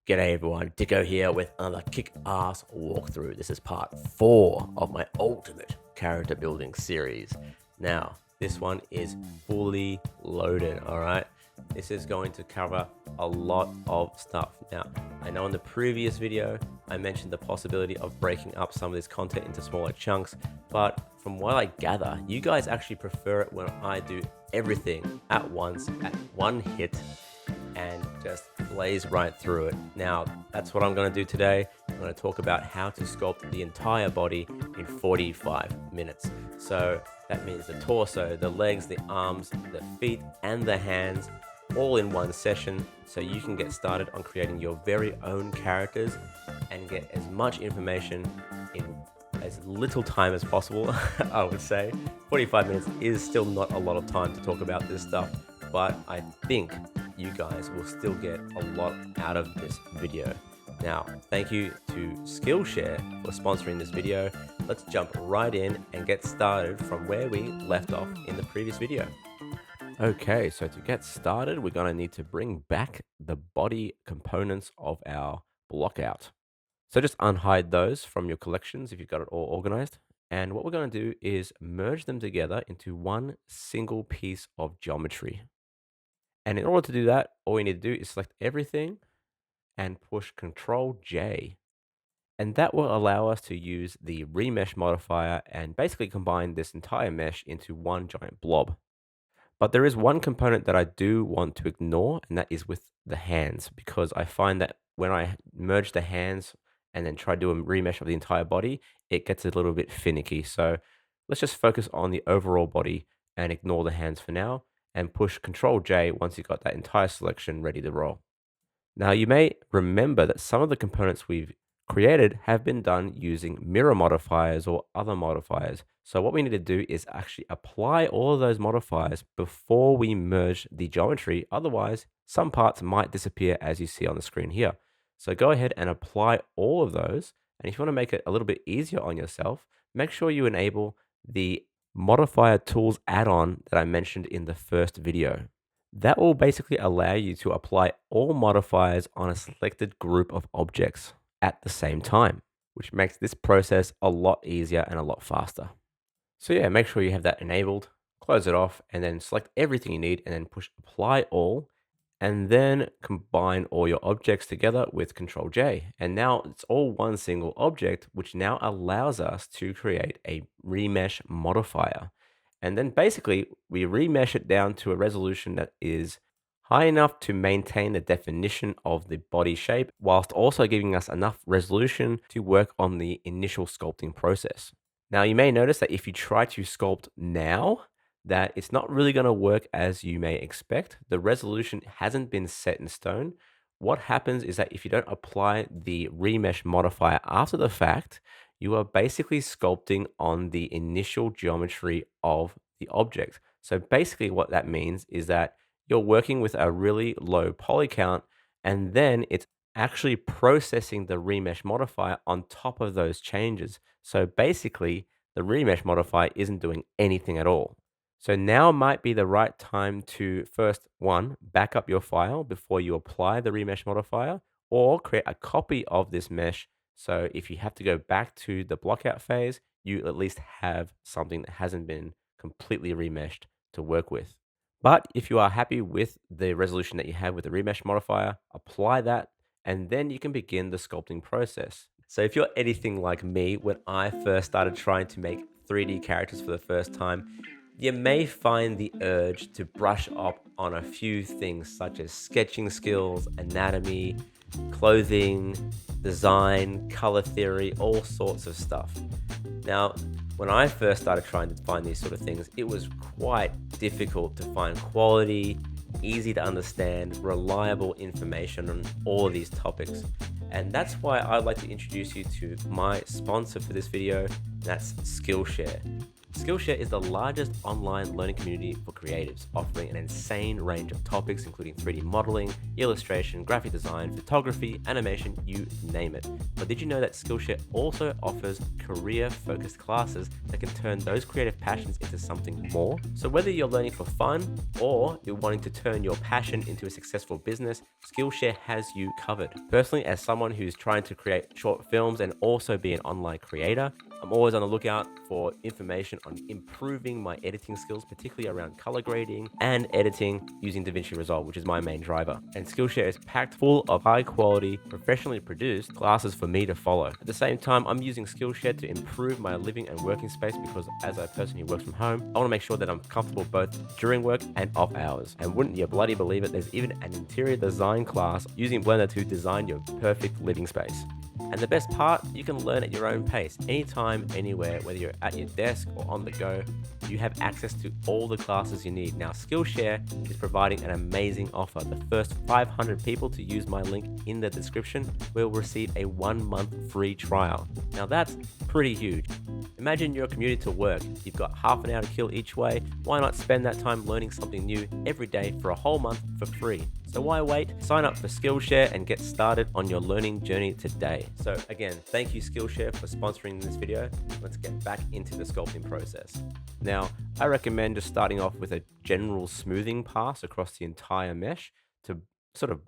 G'day everyone, Dikko here with another kick-ass walkthrough. This is part 4 of my ultimate character building series. Now, this one is fully loaded, alright? This is going to cover a lot of stuff. Now, I know in the previous video, I mentioned the possibility of breaking up some of this content into smaller chunks, but from what I gather, you guys actually prefer it when I do everything at once, at one hit, and just blaze right through it. Now, that's what I'm going to do today. I'm going to talk about how to sculpt the entire body in 45 minutes. So that means the torso, the legs, the arms, the feet, and the hands all in one session, so you can get started on creating your very own characters and get as much information in as little time as possible. I would say 45 minutes is still not a lot of time to talk about this stuff, but I think you guys will still get a lot out of this video. Now, thank you to Skillshare for sponsoring this video. Let's jump right in and get started from where we left off in the previous video. Okay, so to get started, we're going to need to bring back the body components of our block out. So just unhide those from your collections if you've got it all organized. And what we're going to do is merge them together into one single piece of geometry. And in order to do that, all we need to do is select everything and push Ctrl J. And that will allow us to use the remesh modifier and basically combine this entire mesh into one giant blob. But there is one component that I do want to ignore, and that is with the hands, because I find that when I merge the hands and then try to do a remesh of the entire body, it gets a little bit finicky. So let's just focus on the overall body and ignore the hands for now, and push Ctrl J once you've got that entire selection ready to roll. Now you may remember that some of the components we've created have been done using mirror modifiers or other modifiers. So what we need to do is actually apply all of those modifiers before we merge the geometry. Otherwise, some parts might disappear as you see on the screen here. So go ahead and apply all of those. And if you want to make it a little bit easier on yourself, make sure you enable the modifier tools add-on that I mentioned in the first video. That will basically allow you to apply all modifiers on a selected group of objects at the same time, which makes this process a lot easier and a lot faster. So yeah, make sure you have that enabled, close it off, and then select everything you need and then push apply all, and then combine all your objects together with Ctrl J. And now it's all one single object, which now allows us to create a remesh modifier. And then basically we remesh it down to a resolution that is high enough to maintain the definition of the body shape, whilst also giving us enough resolution to work on the initial sculpting process. Now you may notice that if you try to sculpt now, that it's not really going to work as you may expect. The resolution hasn't been set in stone. What happens is that if you don't apply the remesh modifier after the fact, you are basically sculpting on the initial geometry of the object. So basically what that means is that you're working with a really low poly count, and then it's actually processing the remesh modifier on top of those changes. So basically the remesh modifier isn't doing anything at all. So now might be the right time to first, one, back up your file before you apply the remesh modifier, or create a copy of this mesh. So if you have to go back to the blockout phase, you at least have something that hasn't been completely remeshed to work with. But if you are happy with the resolution that you have with the remesh modifier, apply that, and then you can begin the sculpting process. So if you're anything like me, when I first started trying to make 3D characters for the first time, you may find the urge to brush up on a few things such as sketching skills, anatomy, clothing, design, color theory, all sorts of stuff. Now, when I first started trying to find these sort of things, it was quite difficult to find quality, easy to understand, reliable information on all of these topics. And that's why I'd like to introduce you to my sponsor for this video, and that's Skillshare. Skillshare is the largest online learning community for creatives, offering an insane range of topics including 3D modeling, illustration, graphic design, photography, animation, you name it. But did you know that Skillshare also offers career-focused classes that can turn those creative passions into something more? So whether you're learning for fun or you're wanting to turn your passion into a successful business, Skillshare has you covered. Personally, as someone who's trying to create short films and also be an online creator, I'm always on the lookout for information on improving my editing skills, particularly around color grading and editing using DaVinci Resolve, which is my main driver. And Skillshare is packed full of high quality, professionally produced classes for me to follow. At the same time, I'm using Skillshare to improve my living and working space because as a person who works from home, I want to make sure that I'm comfortable both during work and off hours. And wouldn't you bloody believe it, there's even an interior design class using Blender to design your perfect living space. And the best part, you can learn at your own pace, anytime, anywhere, whether you're at your desk or on the go. You have access to all the classes you need. Now, Skillshare is providing an amazing offer. The first 500 people to use my link in the description will receive a 1-month free trial. Now, that's pretty huge. Imagine you're commuting to work. You've got half an hour to kill each way. Why not spend that time learning something new every day for a whole month for free? So why wait? Sign up for Skillshare and get started on your learning journey today. So again, thank you Skillshare for sponsoring this video. Let's get back into the sculpting process. Now, I recommend just starting off with a general smoothing pass across the entire mesh to sort of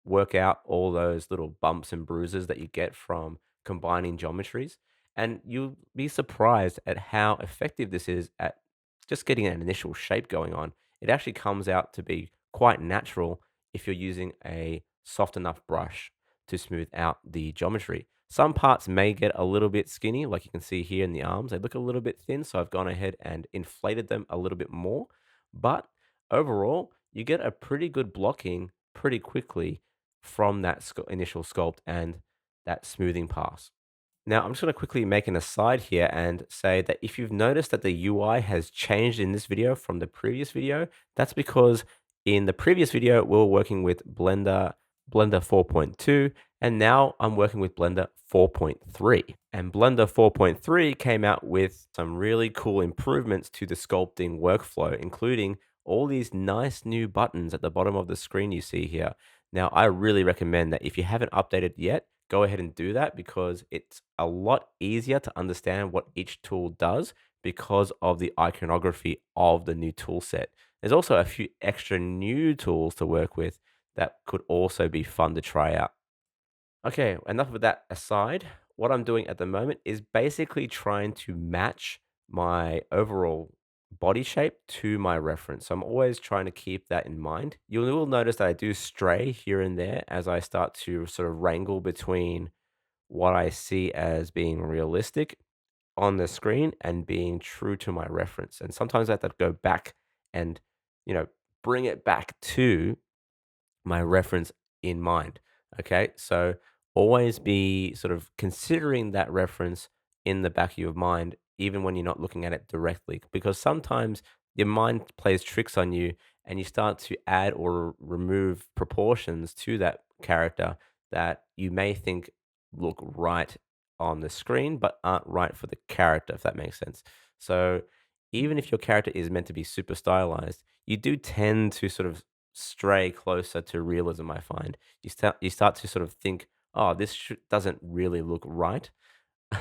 work out all those little bumps and bruises that you get from combining geometries. And you'll be surprised at how effective this is at just getting an initial shape going on. It actually comes out to be quite natural if you're using a soft enough brush to smooth out the geometry. Some parts may get a little bit skinny, like you can see here in the arms. They look a little bit thin, so I've gone ahead and inflated them a little bit more. But overall, you get a pretty good blocking pretty quickly from that initial sculpt and that smoothing pass. Now, I'm just going to quickly make an aside here and say that if you've noticed that the UI has changed in this video from the previous video, that's because in the previous video, we were working with Blender 4.2, and now I'm working with Blender 4.3. And Blender 4.3 came out with some really cool improvements to the sculpting workflow, including all these nice new buttons at the bottom of the screen you see here. Now, I really recommend that if you haven't updated yet, go ahead and do that because it's a lot easier to understand what each tool does because of the iconography of the new tool set. There's also a few extra new tools to work with that could also be fun to try out. Okay, enough of that aside. What I'm doing at the moment is basically trying to match my overall body shape to my reference. So I'm always trying to keep that in mind. You will notice that I do stray here and there as I start to sort of wrangle between what I see as being realistic on the screen and being true to my reference. And sometimes I have to go back and, you know, bring it back to my reference in mind. Okay. So always be sort of considering that reference in the back of your mind, even when you're not looking at it directly, because sometimes your mind plays tricks on you and you start to add or remove proportions to that character that you may think look right on the screen, but aren't right for the character, if that makes sense. So even if your character is meant to be super stylized, you do tend to sort of stray closer to realism, I find. You start to sort of think, "Oh, this doesn't really look right."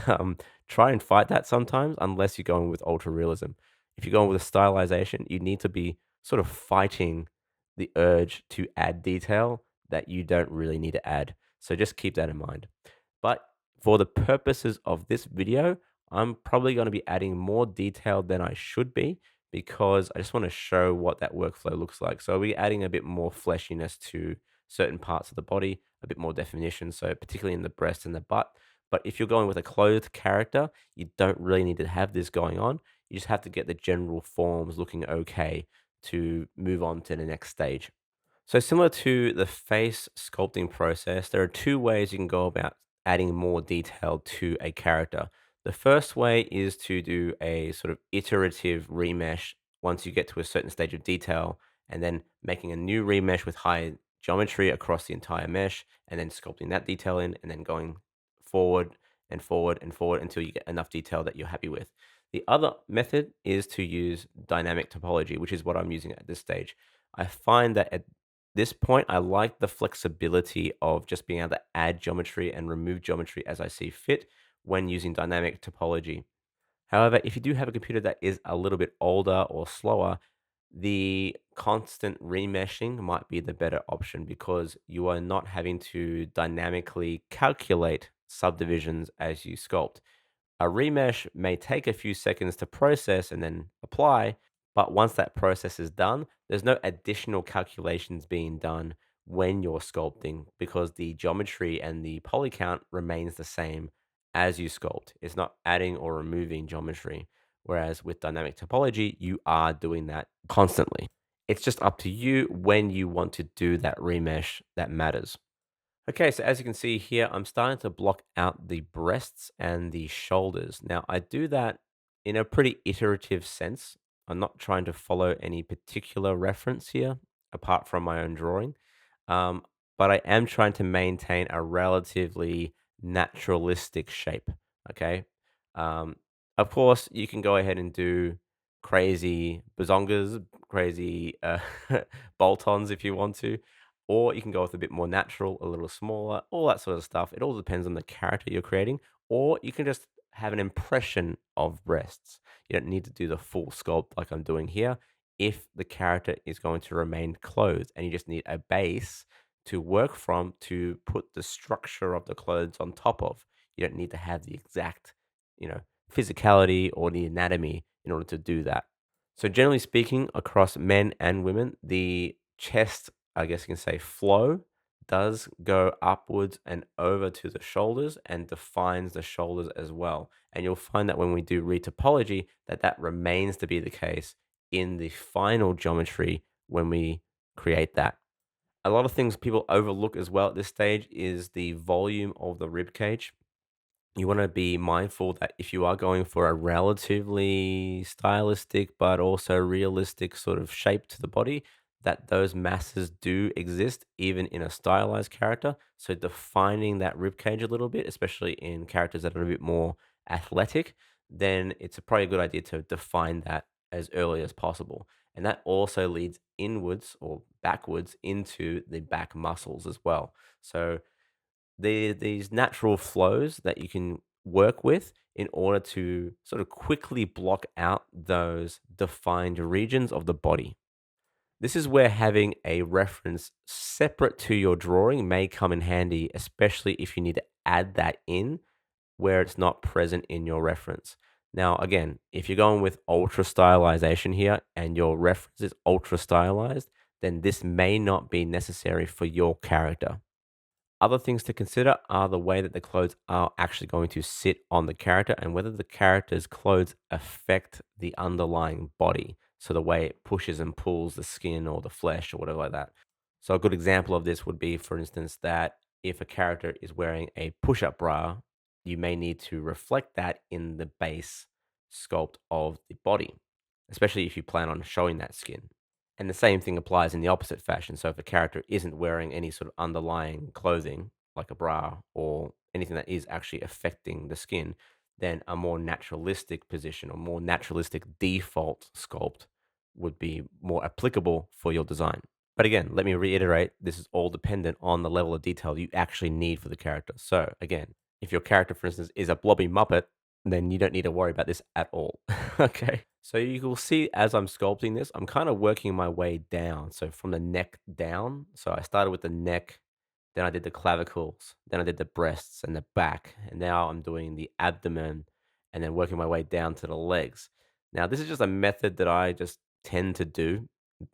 Um, Try and fight that sometimes, unless you're going with ultra realism. If you're going with a stylization, you need to be sort of fighting the urge to add detail that you don't really need to add. So just keep that in mind. But for the purposes of this video, I'm probably going to be adding more detail than I should be because I just want to show what that workflow looks like. So we're adding a bit more fleshiness to certain parts of the body, a bit more definition, so particularly in the breast and the butt. But if you're going with a clothed character, you don't really need to have this going on. You just have to get the general forms looking okay to move on to the next stage. So similar to the face sculpting process, there are two ways you can go about adding more detail to a character. The first way is to do a sort of iterative remesh once you get to a certain stage of detail, and then making a new remesh with high geometry across the entire mesh, and then sculpting that detail in, and then going forward and forward and forward until you get enough detail that you're happy with. The other method is to use dynamic topology, which is what I'm using at this stage. I find that at this point, I like the flexibility of just being able to add geometry and remove geometry as I see fit when using dynamic topology. However, if you do have a computer that is a little bit older or slower, the constant remeshing might be the better option because you are not having to dynamically calculate subdivisions as you sculpt. A remesh may take a few seconds to process and then apply, but once that process is done, there's no additional calculations being done when you're sculpting because the geometry and the poly count remains the same as you sculpt. It's not adding or removing geometry. Whereas with dynamic topology, you are doing that constantly. It's just up to you when you want to do that remesh that matters. Okay, so as you can see here, I'm starting to block out the breasts and the shoulders. Now, I do that in a pretty iterative sense. I'm not trying to follow any particular reference here, apart from my own drawing. Um, but I am trying to maintain a relatively naturalistic shape. Okay. Um, of course, you can go ahead and do crazy bazongas, crazy bolt-ons if you want to, or you can go with a bit more natural, a little smaller, all that sort of stuff. It all depends on the character you're creating, or you can just have an impression of breasts. You don't need to do the full sculpt like I'm doing here if the character is going to remain clothed and you just need a base to work from to put the structure of the clothes on top of. You don't need to have the exact, you know, physicality or the anatomy in order to do that. So generally speaking, across men and women, the chest, I guess you can say, flow does go upwards and over to the shoulders and defines the shoulders as well. And you'll find that when we do retopology, that that remains to be the case in the final geometry when we create that. A lot of things people overlook as well at this stage is the volume of the rib cage. You want to be mindful that if you are going for a relatively stylistic but also realistic sort of shape to the body, that those masses do exist even in a stylized character. So defining that rib cage a little bit, especially in characters that are a bit more athletic, then it's probably a good idea to define that as early as possible. And that also leads inwards or backwards into the back muscles as well. So these natural flows that you can work with in order to sort of quickly block out those defined regions of the body. This is where having a reference separate to your drawing may come in handy, especially if you need to add that in where it's not present in your reference. Now, again, if you're going with ultra stylization here and your reference is ultra stylized, then this may not be necessary for your character. Other things to consider are the way that the clothes are actually going to sit on the character and whether the character's clothes affect the underlying body. So the way it pushes and pulls the skin or the flesh or whatever like that. So a good example of this would be, for instance, that if a character is wearing a push-up bra, you may need to reflect that in the base sculpt of the body, especially if you plan on showing that skin. And the same thing applies in the opposite fashion. So if a character isn't wearing any sort of underlying clothing, like a bra or anything that is actually affecting the skin, then a more naturalistic position or more naturalistic default sculpt would be more applicable for your design. But again, let me reiterate, this is all dependent on the level of detail you actually need for the character. So again, if your character, for instance, is a blobby Muppet, then you don't need to worry about this at all. Okay. So you will see as I'm sculpting this, I'm kind of working my way down. So from the neck down. So I started with the neck, then I did the clavicles, then I did the breasts and the back, and now I'm doing the abdomen and then working my way down to the legs. Now, this is just a method that I just tend to do,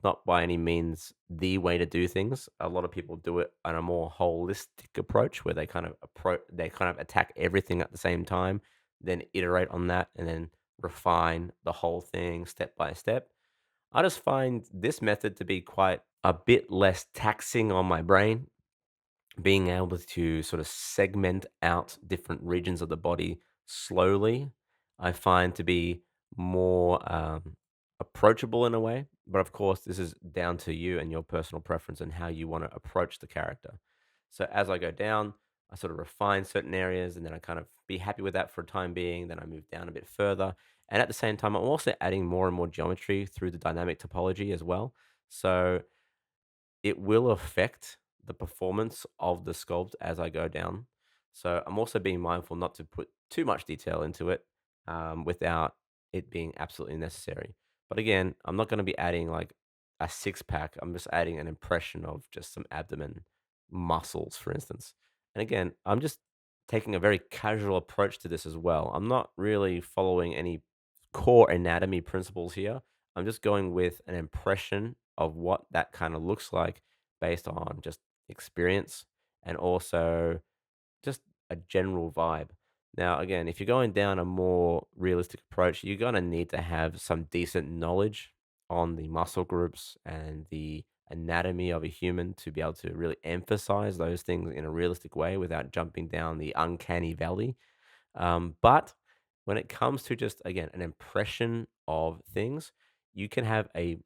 not by any means the way to do things. A lot of people do it on a more holistic approach where they kind of attack everything at the same time, then iterate on that and then refine the whole thing step by step. I just find this method to be quite a bit less taxing on my brain, being able to sort of segment out different regions of the body slowly, I find to be more approachable in a way. But of course, this is down to you and your personal preference and how you want to approach the character. So as I go down, I sort of refine certain areas and then I kind of be happy with that for a time being. Then I move down a bit further. And at the same time, I'm also adding more and more geometry through the dynamic topology as well. So it will affect the performance of the sculpt as I go down. So I'm also being mindful not to put too much detail into it without it being absolutely necessary. But again, I'm not going to be adding like a six pack. I'm just adding an impression of just some abdomen muscles, for instance. And again, I'm just taking a very casual approach to this as well. I'm not really following any core anatomy principles here. I'm just going with an impression of what that kind of looks like based on just experience and also just a general vibe. Now, again, if you're going down a more realistic approach, you're going to need to have some decent knowledge on the muscle groups and the anatomy of a human to be able to really emphasize those things in a realistic way without jumping down the uncanny valley. But when it comes to just again an impression of things, you can have a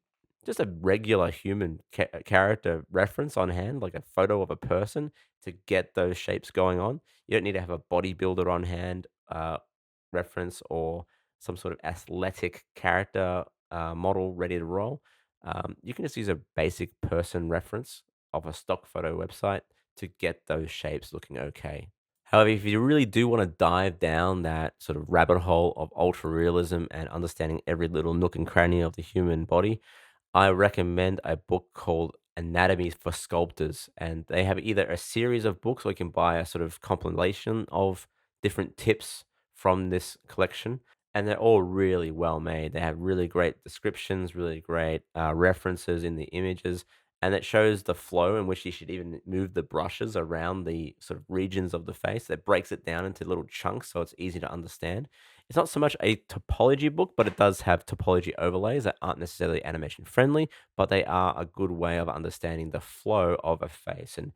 just a regular human character reference on hand, like a photo of a person, to get those shapes going on. You don't need to have a bodybuilder on hand reference or some sort of athletic character model ready to roll. You can just use a basic person reference of a stock photo website to get those shapes looking okay. However, if you really do want to dive down that sort of rabbit hole of ultra realism and understanding every little nook and cranny of the human body, I recommend a book called Anatomy for Sculptors. And they have either a series of books or you can buy a sort of compilation of different tips from this collection. And they're all really well made. They have really great descriptions, really great references in the images, and it shows the flow in which you should even move the brushes around the sort of regions of the face. That breaks it down into little chunks so it's easy to understand. It's not so much a topology book, but it does have topology overlays that aren't necessarily animation friendly, but they are a good way of understanding the flow of a face and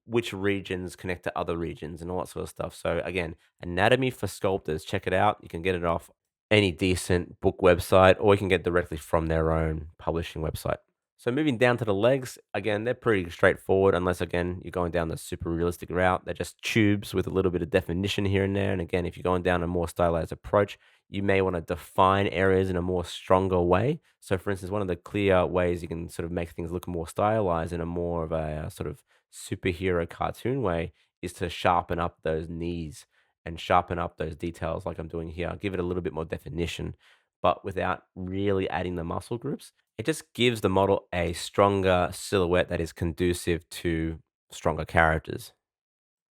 which regions connect to other regions and all that sort of stuff. So again, Anatomy for Sculptors, check it out. You can get it off any decent book website, or you can get directly from their own publishing website. So moving down to the legs, again, they're pretty straightforward, unless again you're going down the super realistic route. They're just tubes with a little bit of definition here and there. And again, if you're going down a more stylized approach, you may want to define areas in a more stronger way. So, for instance, one of the clear ways you can sort of make things look more stylized in a more of a sort of superhero cartoon way is to sharpen up those knees and sharpen up those details like I'm doing here. Give it a little bit more definition, but without really adding the muscle groups. It just gives the model a stronger silhouette that is conducive to stronger characters.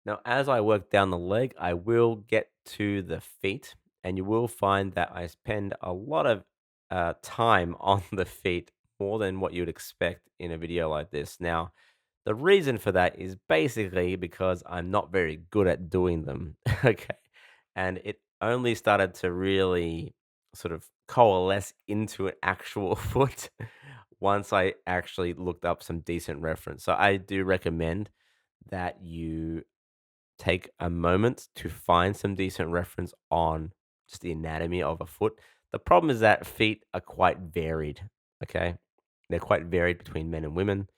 Now, as I work down the leg, I will get to the feet, and you will find that I spend a lot of time on the feet, more than what you'd expect in a video like this. Now, the reason for that is basically because I'm not very good at doing them. Okay. And it only started to really sort of coalesce into an actual foot once I actually looked up some decent reference. So I do recommend that you take a moment to find some decent reference on just the anatomy of a foot. The problem is that feet are quite varied. Okay. They're quite varied between men and women.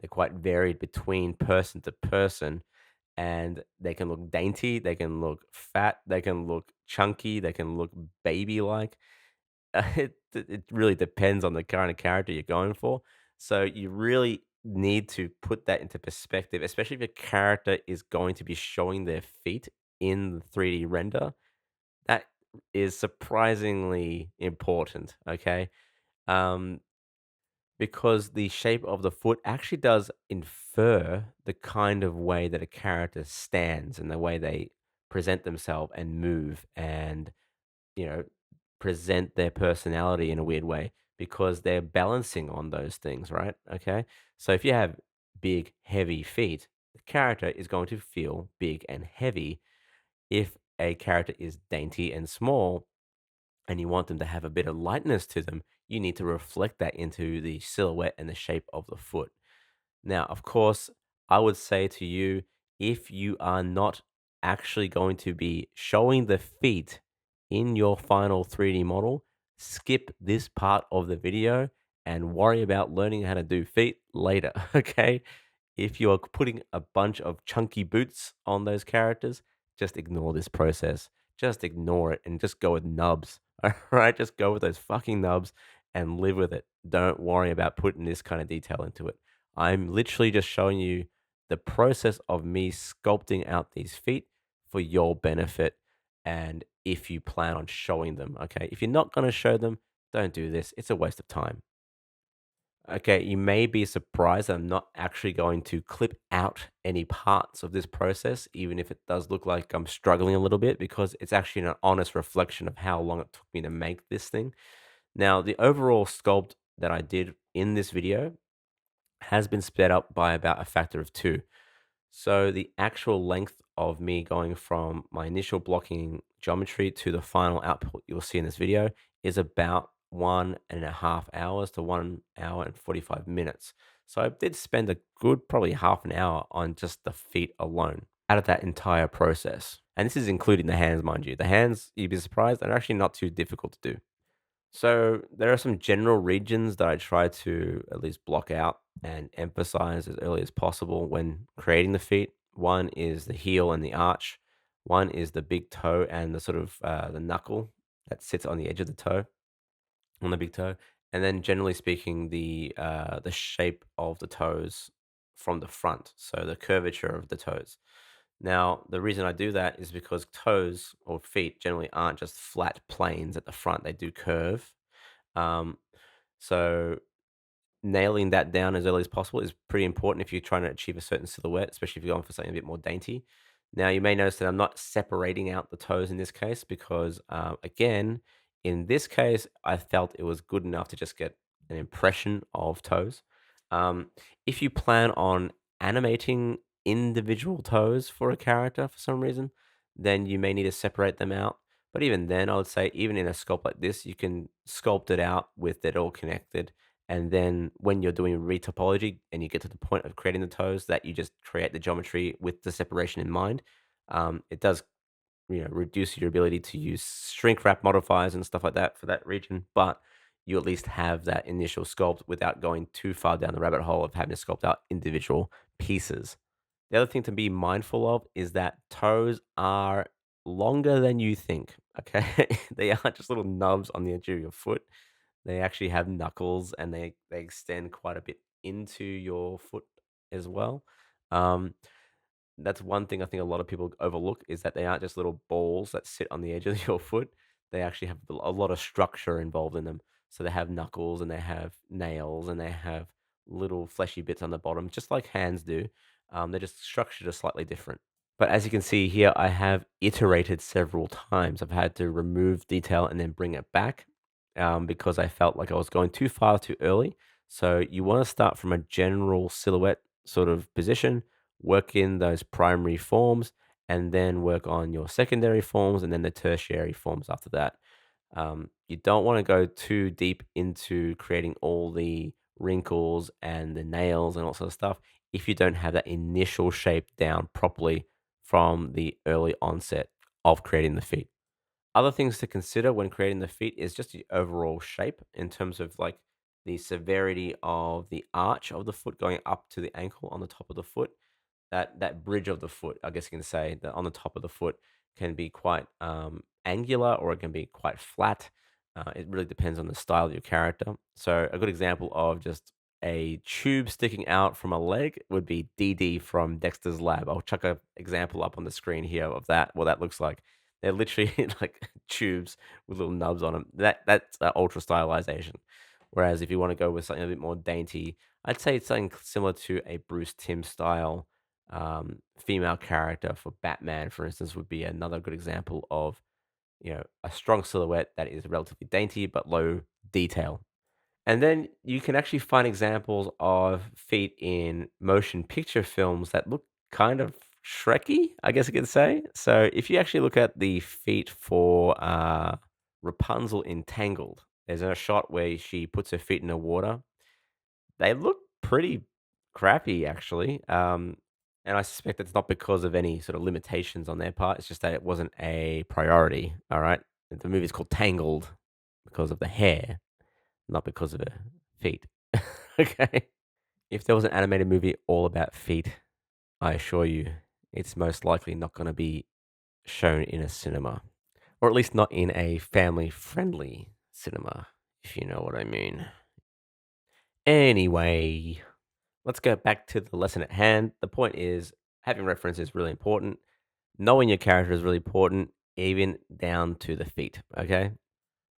They're quite varied between person to person, and they can look dainty, they can look fat, they can look chunky, they can look baby like. It really depends on the kind of character you're going for. So you really need to put that into perspective, especially if your character is going to be showing their feet in the 3D render. That is surprisingly important. Okay. Um, because the shape of the foot actually does infer the kind of way that a character stands and the way they present themselves and move and, you know, present their personality in a weird way because they're balancing on those things, right? Okay. So if you have big, heavy feet, the character is going to feel big and heavy. If a character is dainty and small, and you want them to have a bit of lightness to them, you need to reflect that into the silhouette and the shape of the foot. Now, of course, I would say to you, if you are not actually going to be showing the feet in your final 3D model, skip this part of the video and worry about learning how to do feet later, okay? If you're putting a bunch of chunky boots on those characters, just ignore this process. just ignore it and just go with nubs. All right, just go with those fucking nubs and live with it. Don't worry about putting this kind of detail into it. I'm literally just showing you the process of me sculpting out these feet for your benefit. And if you plan on showing them, okay, if you're not going to show them, don't do this. It's a waste of time. Okay, you may be surprised that I'm not actually going to clip out any parts of this process, even if it does look like I'm struggling a little bit, because it's actually an honest reflection of how long it took me to make this thing. Now, the overall sculpt that I did in this video has been sped up by about a factor of two. So the actual length of me going from my initial blocking geometry to the final output you'll see in this video is about 1.5 hours to 1 hour and 45 minutes. So I did spend a good probably half an hour on just the feet alone out of that entire process. And this is including the hands, mind you. The hands, you'd be surprised, are actually not too difficult to do. So there are some general regions that I try to at least block out and emphasize as early as possible when creating the feet. One is the heel and the arch. One is the big toe and the sort of the knuckle that sits on the edge of the toe, on the big toe. And then generally speaking, the shape of the toes from the front, so the curvature of the toes. Now, the reason I do that is because toes or feet generally aren't just flat planes at the front; they do curve. um, so nailing that down as early as possible is pretty important if you're trying to achieve a certain silhouette, especially if you're going for something a bit more dainty. Now, you may notice that I'm not separating out the toes in this case because, again, in this case, I felt it was good enough to just get an impression of toes. Um, if you plan on animating individual toes for a character for some reason, then you may need to separate them out. But even then, I would say, even in a sculpt like this, you can sculpt it out with it all connected, and then when you're doing retopology and you get to the point of creating the toes, that you just create the geometry with the separation in mind. It does, reduce your ability to use shrink wrap modifiers and stuff like that for that region, but you at least have that initial sculpt without going too far down the rabbit hole of having to sculpt out individual pieces. The other thing to be mindful of is that toes are longer than you think. Okay, they aren't just little nubs on the edge of your foot. They actually have knuckles and they extend quite a bit into your foot as well. Um, that's one thing I think a lot of people overlook is that they aren't just little balls that sit on the edge of your foot. They actually have a lot of structure involved in them. So they have knuckles and they have nails and they have little fleshy bits on the bottom, just like hands do. They're just structured a slightly different. But as you can see here, I have iterated several times. I've had to remove detail and then bring it back because I felt like I was going too far too early. So you want to start from a general silhouette sort of position, work in those primary forms, and then work on your secondary forms and then the tertiary forms after that. You don't want to go too deep into creating all the wrinkles and the nails and all sort of stuff if you don't have that initial shape down properly from the early onset of creating the feet. Other things to consider when creating the feet is just the overall shape in terms of like the severity of the arch of the foot going up to the ankle on the top of the foot. That bridge of the foot, I guess you can say that on the top of the foot can be quite angular or it can be quite flat. It really depends on the style of your character. So a good example of just a tube sticking out from a leg would be DD from Dexter's Lab. I'll chuck a example up on the screen here of that, what that looks like. They're literally like tubes with little nubs on them. That's ultra stylization. Whereas if you want to go with something a bit more dainty, I'd say it's something similar to a Bruce Timm style female character for Batman, for instance, would be another good example of a strong silhouette that is relatively dainty but low detail. And then you can actually find examples of feet in motion picture films that look kind of Shrekky, I guess I could say. So if you actually look at the feet for Rapunzel in Tangled, there's a shot where she puts her feet in the water. They look pretty crappy, actually. And I suspect it's not because of any sort of limitations on their part. It's just that it wasn't a priority. All right. The movie's called Tangled because of the hair, not because of her feet. Okay. If there was an animated movie all about feet, I assure you it's most likely not going to be shown in a cinema. or at least not in a family friendly cinema, if you know what I mean. Anyway, let's go back to the lesson at hand. The point is having reference is really important. Knowing your character is really important, even down to the feet. Okay.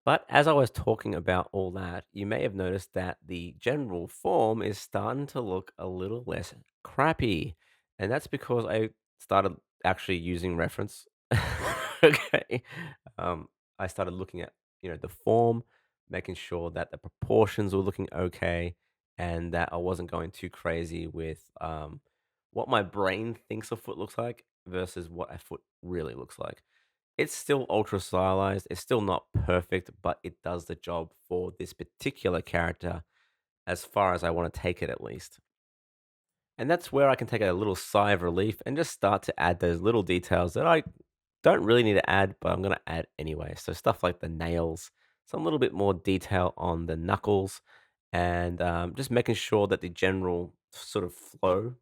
But as I was talking about all that, you may have noticed that the general form is starting to look a little less crappy. And that's because I started actually using reference. Okay. Um, I started looking at, the form, making sure that the proportions were looking okay and that I wasn't going too crazy with what my brain thinks a foot looks like versus what a foot really looks like. It's still ultra stylized. It's still not perfect, but it does the job for this particular character as far as I want to take it, at least. And that's where I can take a little sigh of relief and just start to add those little details that I don't really need to add, but I'm going to add anyway. So, stuff like the nails, some little bit more detail on the knuckles, and just making sure that the general sort of flow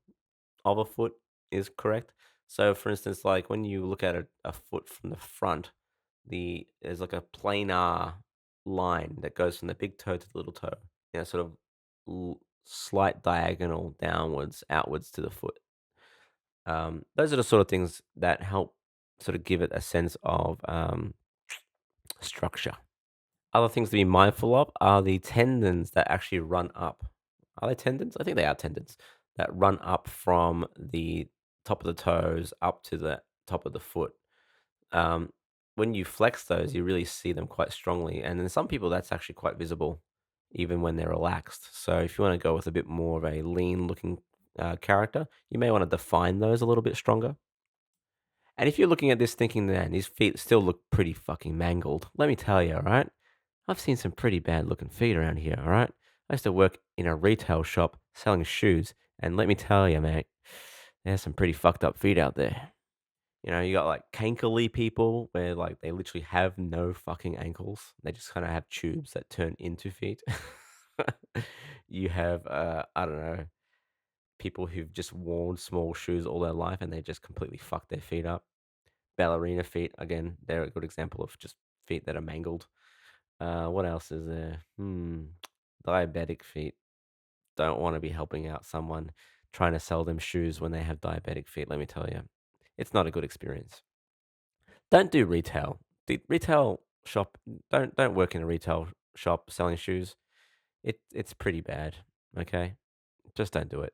of a foot is correct. So, for instance, like when you look at a foot from the front, there's like a planar line that goes from the big toe to the little toe, sort of slight diagonal downwards, outwards to the foot. Those are the sort of things that help sort of give it a sense of structure. Other things to be mindful of are the tendons that actually run up. Are they tendons? I think they are tendons that run up from the top of the toes up to the top of the foot. Um, when you flex those, you really see them quite strongly. And in some people, that's actually quite visible, even when they're relaxed. So if you want to go with a bit more of a lean looking character, you may want to define those a little bit stronger. And if you're looking at this thinking, man, his feet still look pretty fucking mangled, let me tell you, all right? I've seen some pretty bad looking feet around here, all right? I used to work in a retail shop selling shoes, and let me tell you, mate, there's some pretty fucked up feet out there. You got like cankly people where like they literally have no fucking ankles. They just kind of have tubes that turn into feet. You have I don't know, people who've just worn small shoes all their life and they just completely fuck their feet up. Ballerina feet, again, they're a good example of just feet that are mangled. What else is there? Diabetic feet. Don't want to be helping out someone trying to sell them shoes when they have diabetic feet, let me tell you. It's not a good experience. Don't do retail. The retail shop don't work in a retail shop selling shoes. It's pretty bad, okay? Just don't do it.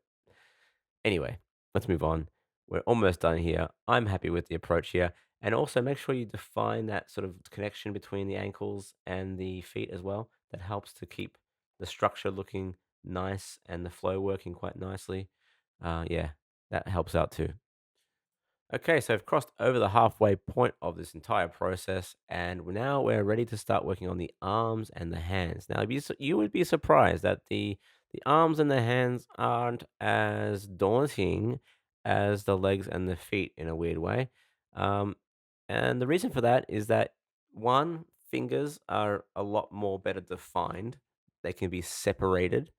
Anyway, let's move on. We're almost done here. I'm happy with the approach here. And also make sure you define that sort of connection between the ankles and the feet as well. That helps to keep the structure looking nice and the flow working quite nicely. Yeah, that helps out too. Okay, so I've crossed over the halfway point of this entire process, and now we're ready to start working on the arms and the hands. Now, you would be surprised that the arms and the hands aren't as daunting as the legs and the feet in a weird way. Um, and the reason for that is that one, fingers are a lot more better defined. They can be separated.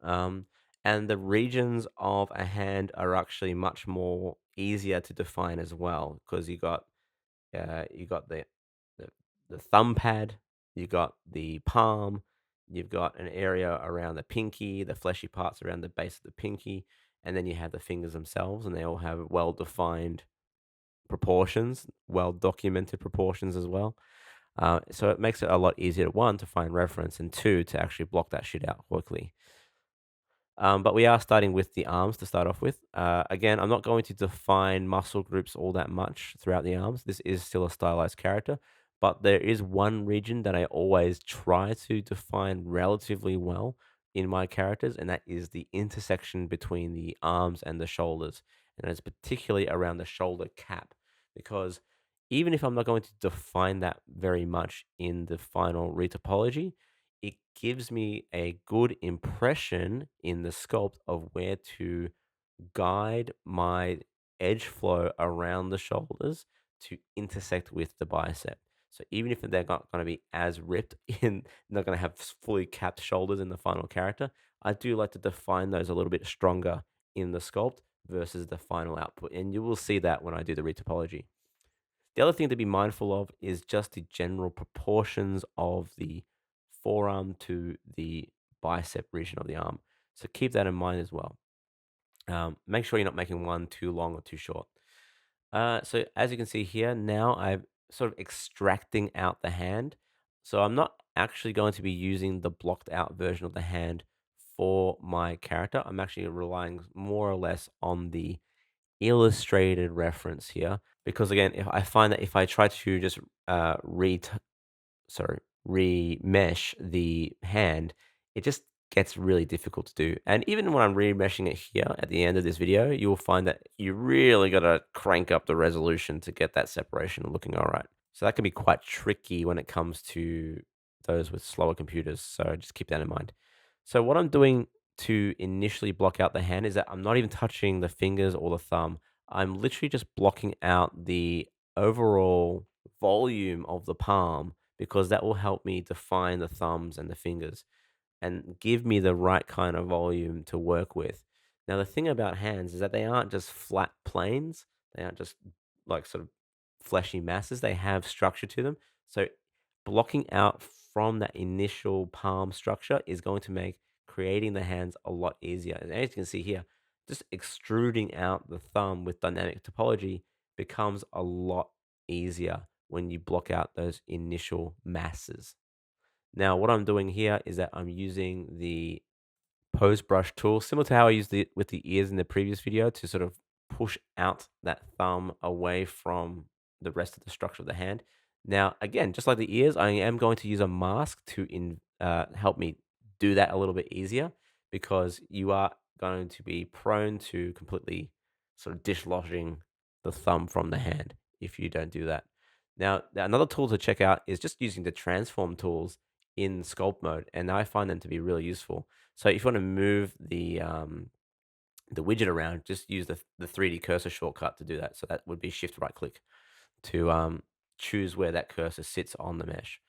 Um, and the regions of a hand are actually much more easier to define as well because you got the the thumb pad, you got the palm, you've got an area around the pinky, the fleshy parts around the base of the pinky, and then you have the fingers themselves, and they all have well defined proportions, well documented proportions as well. So it makes it a lot easier, one, to find reference, and two, to actually block that shit out quickly. But we are starting with the arms to start off with. Again, I'm not going to define muscle groups all that much throughout the arms. This is still a stylized character, but there is one region that I always try to define relatively well in my characters, and that is the intersection between the arms and the shoulders. And it's particularly around the shoulder cap, because even if I'm not going to define that very much in the final retopology, it gives me a good impression in the sculpt of where to guide my edge flow around the shoulders to intersect with the bicep. So even if they're not going to be as ripped in, not going to have fully capped shoulders in the final character, I do like to define those a little bit stronger in the sculpt versus the final output. And you will see that when I do the retopology. The other thing to be mindful of is just the general proportions of the forearm to the bicep region of the arm. So keep that in mind as well. Make sure you're not making one too long or too short. So as you can see here, now I'm sort of extracting out the hand. So I'm not actually going to be using the blocked out version of the hand for my character. I'm actually relying more or less on the illustrated reference here because again, if I find that if I try to just re sorry, remesh the hand, it just gets really difficult to do. And even when I'm remeshing it here at the end of this video, you will find that you really got to crank up the resolution to get that separation looking all right. So that can be quite tricky when it comes to those with slower computers. So just keep that in mind. So what I'm doing to initially block out the hand is that I'm not even touching the fingers or the thumb. I'm literally just blocking out the overall volume of the palm because that will help me define the thumbs and the fingers and give me the right kind of volume to work with. Now, the thing about hands is that they aren't just flat planes, they aren't just like sort of fleshy masses, they have structure to them. So, blocking out from that initial palm structure is going to make creating the hands a lot easier. And as you can see here, just extruding out the thumb with dynamic topology becomes a lot easier when you block out those initial masses. Now, what I'm doing here is that I'm using the pose brush tool, similar to how I used it with the ears in the previous video to sort of push out that thumb away from the rest of the structure of the hand. Now, again, just like the ears, I am going to use a mask to help me do that a little bit easier because you are going to be prone to completely sort of dislodging the thumb from the hand if you don't do that. Now, another tool to check out is just using the transform tools in sculpt mode, and I find them to be really useful. So if you want to move the widget around, just use the 3D cursor shortcut to do that. So that would be shift right click to choose where that cursor sits on the mesh.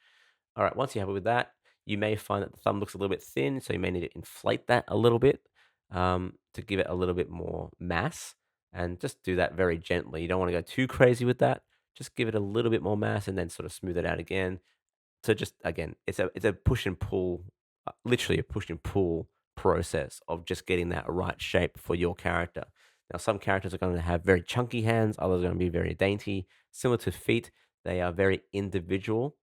All right, once you're happy with that, you may find that the thumb looks a little bit thin, so you may need to inflate that a little bit to give it a little bit more mass, and just do that very gently. You don't want to go too crazy with that. Just give it a little bit more mass and then sort of smooth it out again. So just again, it's a push and pull, literally a push and pull process of just getting that right shape for your character. Now, some characters are going to have very chunky hands, others are going to be very dainty. Similar to feet, they are very individual.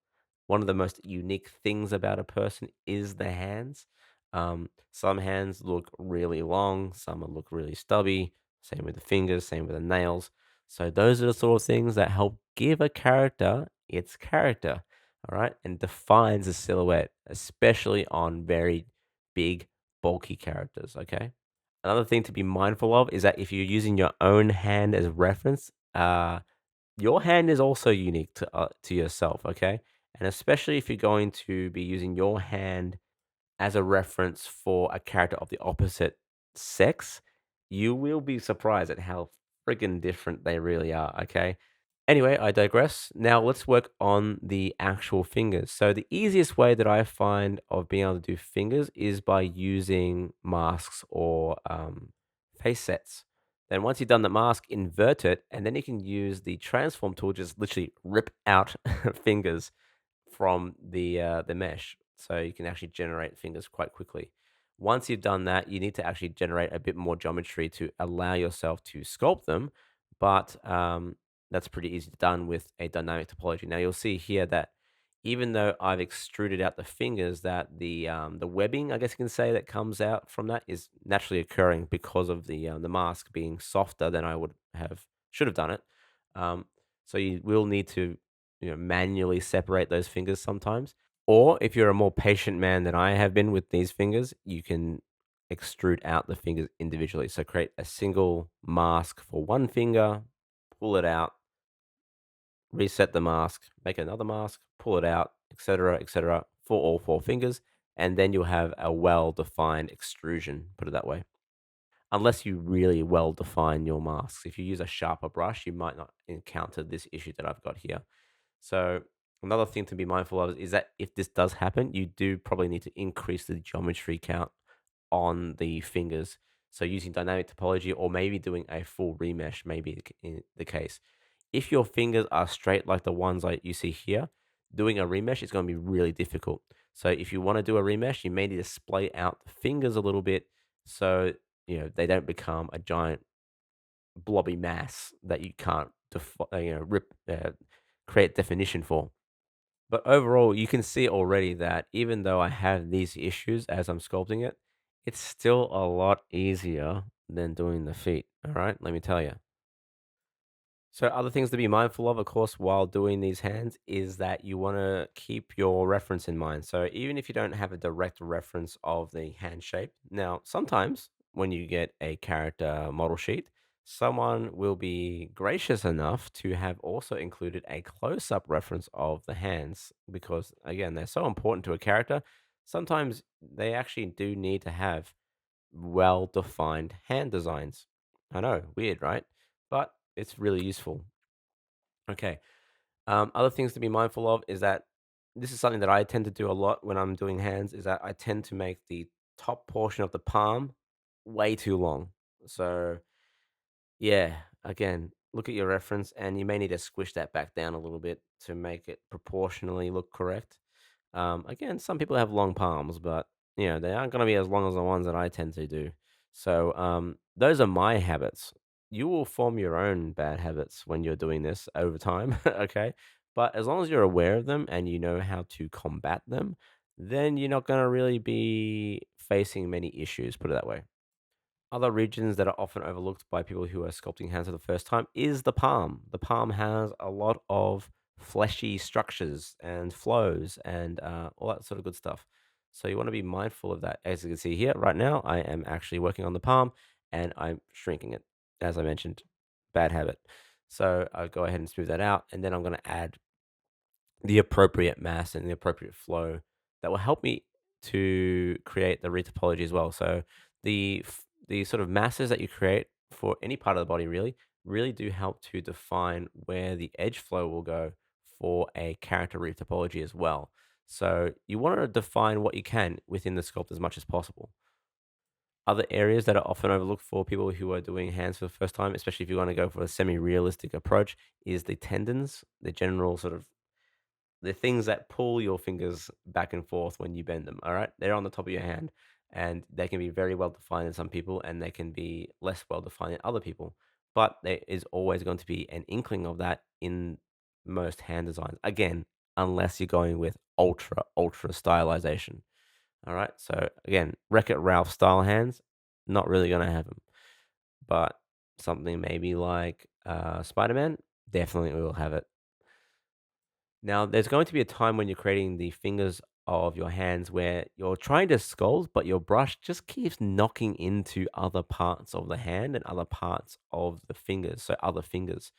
One of the most unique things about a person is the hands. Some hands look really long, some look really stubby. Same with the fingers, same with the nails. So those are the sort of things that help give a character its character, all right, and defines a silhouette, especially on very big, bulky characters. Okay. Another thing to be mindful of is that if you're using your own hand as reference, your hand is also unique to yourself. Okay, and especially if you're going to be using your hand as a reference for a character of the opposite sex, you will be surprised at how friggin' different they really are. Okay. Anyway, I digress. Now let's work on the actual fingers. So the easiest way that I find of being able to do fingers is by using masks or face sets. Then once you've done the mask, invert it, and then you can use the transform tool, just literally rip out fingers from the mesh, so you can actually generate fingers quite quickly. Once you've done that, you need to actually generate a bit more geometry to allow yourself to sculpt them, but that's pretty easy done with a dynamic topology. Now you'll see here that even though I've extruded out the fingers, that the webbing, I guess you can say, that comes out from that is naturally occurring because of the mask being softer than I would have should have done it. Um, so you will need to manually separate those fingers sometimes. Or if you're a more patient man than I have been with these fingers, you can extrude out the fingers individually. So create a single mask for one finger, pull it out, reset the mask, make another mask, pull it out, etc., for all four fingers, and then you'll have a well-defined extrusion, put it that way. Unless you really well define your masks. If you use a sharper brush, you might not encounter this issue that I've got here. So another thing to be mindful of is that if this does happen, you do probably need to increase the geometry count on the fingers. So using dynamic topology or maybe doing a full remesh may be the case. if your fingers are straight like the ones like you see here, doing a remesh is going to be really difficult. So if you want to do a remesh, you may need to splay out the fingers a little bit so they don't become a giant blobby mass that you can't create definition for. But overall, you can see already that even though I have these issues as I'm sculpting it, it's still a lot easier than doing the feet. All right, let me tell you. So, other things to be mindful of course, while doing these hands is that you want to keep your reference in mind. So, even if you don't have a direct reference of the hand shape, now sometimes when you get a character model sheet, someone will be gracious enough to have also included a close up reference of the hands because, again, they're so important to a character. Sometimes they actually do need to have well defined hand designs. I know, weird, right? But it's really useful. Okay. Other things to be mindful of is that this is something that I tend to do a lot when I'm doing hands, is that I tend to make the top portion of the palm way too long. So, yeah, again, look at your reference and you may need to squish that back down a little bit to make it proportionally look correct. Again, some people have long palms, but they aren't going to be as long as the ones that I tend to do. So, those are my habits. You will form your own bad habits when you're doing this over time, okay? But as long as you're aware of them and you know how to combat them, then you're not going to really be facing many issues, put it that way. Other regions that are often overlooked by people who are sculpting hands for the first time is the palm. The palm has a lot of fleshy structures and flows and all that sort of good stuff. So you want to be mindful of that. As you can see here, right now, I am actually working on the palm and I'm shrinking it, as I mentioned. Bad habit. So I'll go ahead and smooth that out. And then I'm going to add the appropriate mass and the appropriate flow that will help me to create the retopology as well. So the sort of masses that you create for any part of the body really do help to define where the edge flow will go for a character retopology as well. So you want to define what you can within the sculpt as much as possible. Other areas that are often overlooked for people who are doing hands for the first time, especially if you want to go for a semi-realistic approach, is the tendons, the general sort of the things that pull your fingers back and forth when you bend them, all right? They're on the top of your hand and they can be very well defined in some people and they can be less well defined in other people. But there is always going to be an inkling of that in most hand designs. Again, unless you're going with ultra stylization. All right. So again, Wreck It Ralph style hands, not really going to have them. But something maybe like Spider Man, definitely will have it. Now, there's going to be a time when you're creating the fingers of your hands where you're trying to sculpt, but your brush just keeps knocking into other parts of the hand and other parts of the fingers, so other fingers.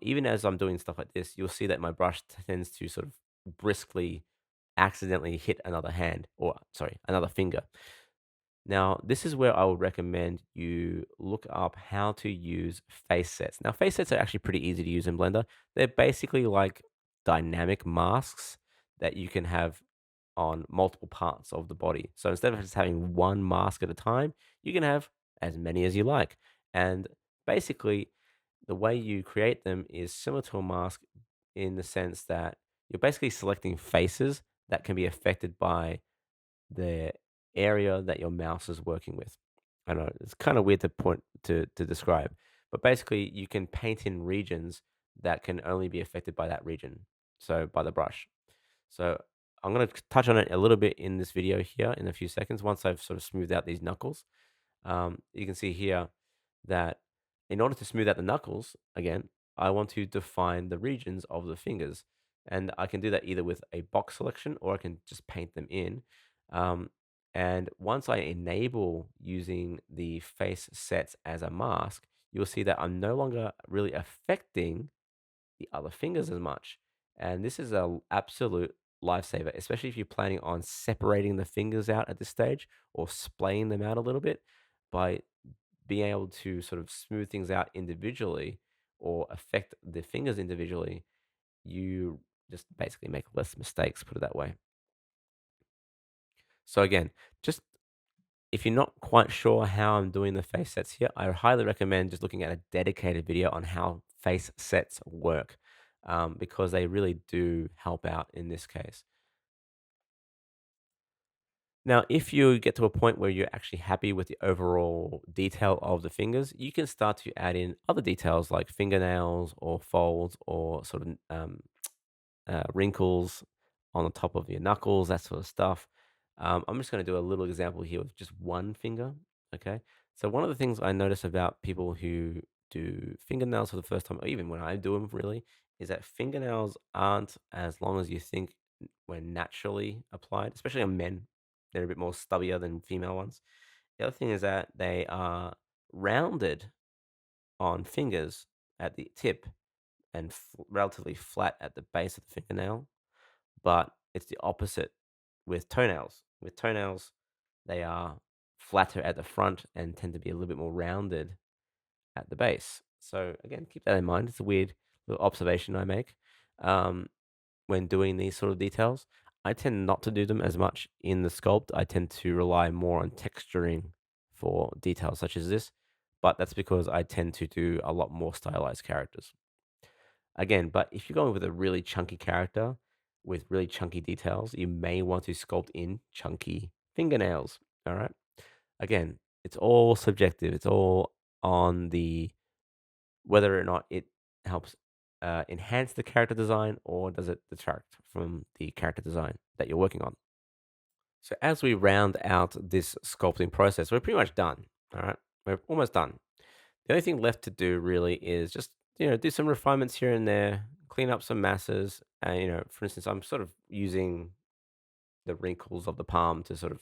Even as I'm doing stuff like this, you'll see that my brush tends to sort of briskly accidentally hit another hand, or sorry, another finger. Now, this is where I would recommend you look up how to use face sets. Now, face sets are actually pretty easy to use in Blender. They're basically like dynamic masks that you can have on multiple parts of the body. So instead of just having one mask at a time, you can have as many as you like. And basically, the way you create them is similar to a mask in the sense that you're basically selecting faces that can be affected by the area that your mouse is working with. I know it's kind of weird to point to describe, but basically you can paint in regions that can only be affected by that region, so by the brush. So I'm going to touch on it a little bit in this video here in a few seconds once I've sort of smoothed out these knuckles. You can see here that in order to smooth out the knuckles, again, I want to define the regions of the fingers. And I can do that either with a box selection or I can just paint them in. Um, and once I enable using the face sets as a mask, you'll see that I'm no longer really affecting the other fingers as much. And this is a absolute lifesaver, especially if you're planning on separating the fingers out at this stage or splaying them out a little bit by being able to sort of smooth things out individually or affect the fingers individually, you just basically make less mistakes, put it that way. So again, just if you're not quite sure how I'm doing the face sets here, I highly recommend just looking at a dedicated video on how face sets work, because they really do help out in this case. Now, if you get to a point where you're actually happy with the overall detail of the fingers, you can start to add in other details like fingernails or folds or sort of wrinkles on the top of your knuckles, that sort of stuff. I'm just going to do a little example here with just one finger. Okay. So, one of the things I notice about people who do fingernails for the first time, or even when I do them really, is that fingernails aren't as long as you think when naturally applied, especially on men. They're a bit more stubbier than female ones. The other thing is that they are rounded on fingers at the tip and relatively flat at the base of the fingernail, but it's the opposite with toenails. With toenails, they are flatter at the front and tend to be a little bit more rounded at the base. So again, keep that in mind. It's a weird little observation I make when doing these sort of details. I tend not to do them as much in the sculpt. I tend to rely more on texturing for details such as this, but that's because I tend to do a lot more stylized characters. Again, but if you're going with a really chunky character with really chunky details, you may want to sculpt in chunky fingernails. All right. Again, it's all subjective. It's all on the whether or not it helps enhance the character design or does it detract from the character design that you're working on. So as we round out this sculpting process, we're pretty much done. All right. We're almost done. The only thing left to do really is just, do some refinements here and there, clean up some masses. And, for instance, I'm sort of using the wrinkles of the palm to sort of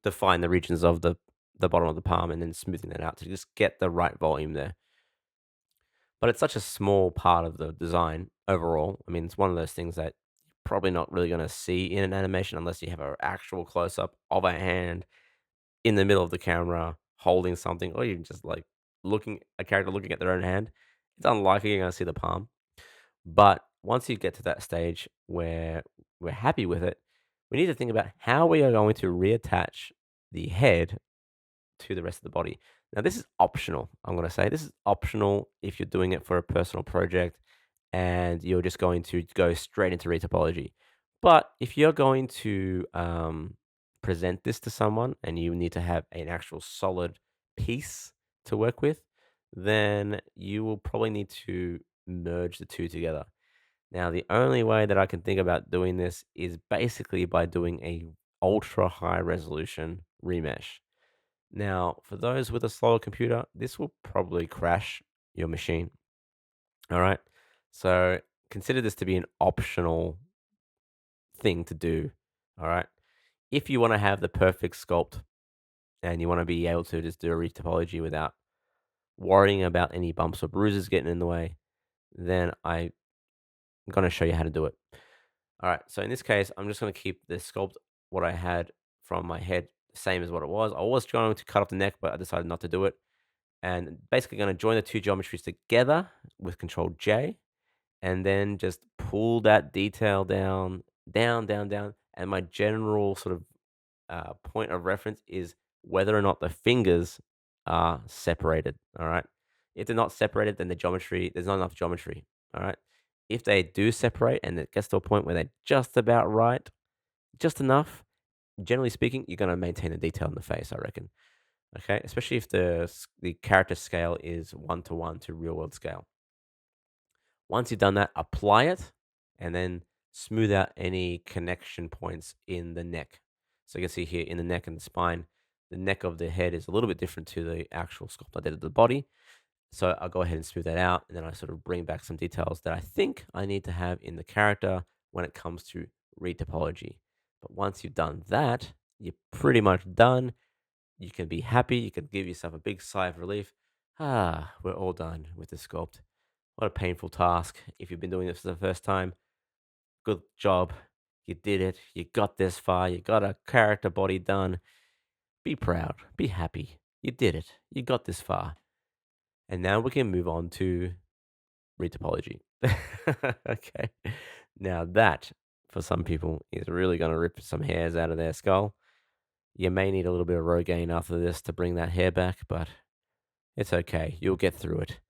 define the regions of the bottom of the palm and then smoothing that out to just get the right volume there. But it's such a small part of the design overall. I mean, it's one of those things that you're probably not really going to see in an animation unless you have an actual close up of a hand in the middle of the camera holding something, or even just like looking a character looking at their own hand. It's unlikely you're going to see the palm. But once you get to that stage where we're happy with it, we need to think about how we are going to reattach the head to the rest of the body. Now, this is optional. I'm going to say this is optional if you're doing it for a personal project and you're just going to go straight into retopology. But if you're going to present this to someone and you need to have an actual solid piece to work with, then you will probably need to merge the two together. Now, the only way that I can think about doing this is basically by doing a ultra high resolution remesh. Now, for those with a slower computer, this will probably crash your machine. All right. So consider this to be an optional thing to do. All right. If you want to have the perfect sculpt and you want to be able to just do a retopology without worrying about any bumps or bruises getting in the way, then I'm going to show you how to do it. All right. So in this case, I'm just going to keep the sculpt what I had from my head the same as what it was. I was going to cut off the neck, but I decided not to do it. And basically going to join the two geometries together with Control J, and then just pull that detail down, down, down, down. And my general sort of point of reference is whether or not the fingers are separated. All right. If they're not separated, then there's not enough geometry. All right. If they do separate and it gets to a point where they're just about right, just enough, generally speaking, you're going to maintain the detail in the face, I reckon. Okay. Especially if the character scale is 1-to-1 to real world scale. Once you've done that, apply it and then smooth out any connection points in the neck. So you can see here in the neck and the spine, the neck of the head is a little bit different to the actual sculpt I did of the body. So I'll go ahead and smooth that out. And then I sort of bring back some details that I think I need to have in the character when it comes to retopology. But once you've done that, you're pretty much done. You can be happy. You can give yourself a big sigh of relief. Ah, we're all done with the sculpt. What a painful task. If you've been doing this for the first time, good job. You did it. You got this far. You got a character body done. Be proud. Be happy. You did it. You got this far. And now we can move on to retopology. Okay. Now that, for some people, is really going to rip some hairs out of their skull. You may need a little bit of Rogaine after this to bring that hair back, but it's okay. You'll get through it.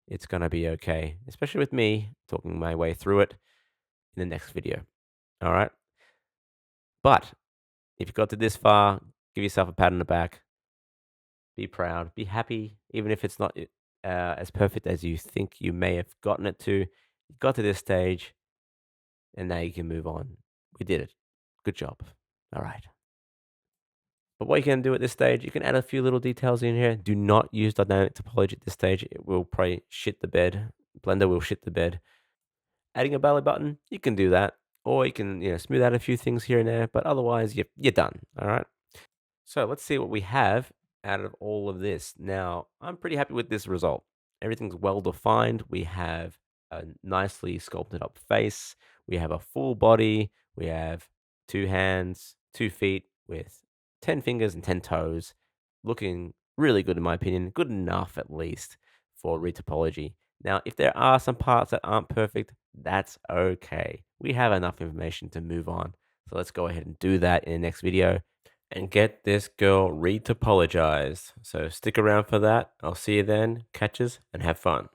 It's going to be okay, especially with me talking my way through it in the next video. All right. But if you got to this far, give yourself a pat on the back. Be proud. Be happy, even if it's not as perfect as you think you may have gotten it to. You got to this stage, and now you can move on. We did it. Good job. All right. But what you can do at this stage, you can add a few little details in here. Do not use dynamic topology at this stage. It will probably shit the bed. Blender will shit the bed. Adding a belly button, you can do that. Or you can, smooth out a few things here and there. But otherwise, you're done. All right. So let's see what we have out of all of this. Now, I'm pretty happy with this result. Everything's well defined. We have a nicely sculpted up face. We have a full body. We have 2 hands, 2 feet with 10 fingers and 10 toes. Looking really good in my opinion. Good enough at least for retopology. Now, if there are some parts that aren't perfect, that's okay. We have enough information to move on. So let's go ahead and do that in the next video and get this girl retopologized. So stick around for that. I'll see you then. Catches and have fun.